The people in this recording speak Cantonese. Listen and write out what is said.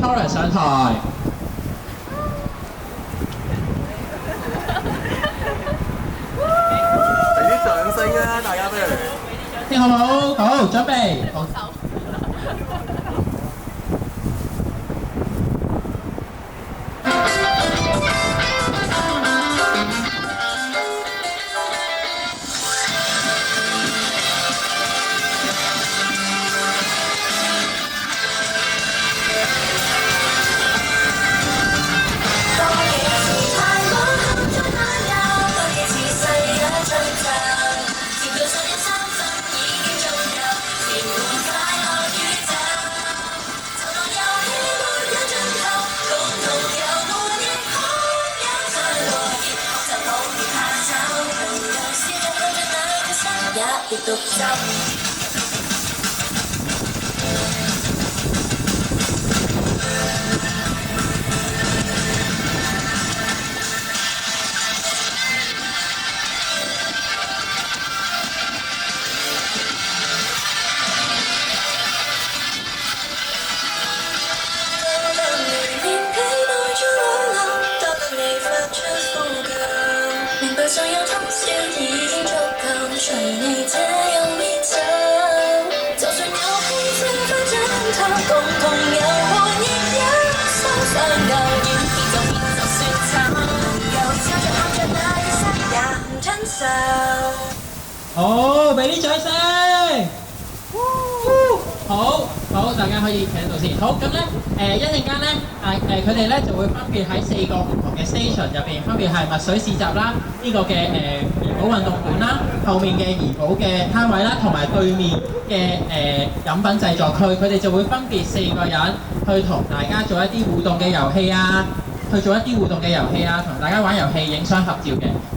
Torres 上台。俾啲掌聲啊！大家不如聽好冇？好，準備。好。別獨走。想有通宵已經足夠，隨你這樣勉強。就算有氣這塊枕頭，共同遊和熱一雙雙舊遠，變就算慘，又笑着喊着那一生也唔親受。好，俾啲掌聲。好，大家可以企喺度先。好，咁咧，一陣間咧，佢哋咧就會分別喺4個唔同嘅 station 入邊，分別係墨水市集啦，呢個嘅怡寶運動館啦，後面嘅怡寶嘅攤位啦，同埋對面嘅飲品製作區，佢哋就會分別4個人去同大家做一啲互動嘅遊戲啊，同大家玩遊戲、影相合照嘅。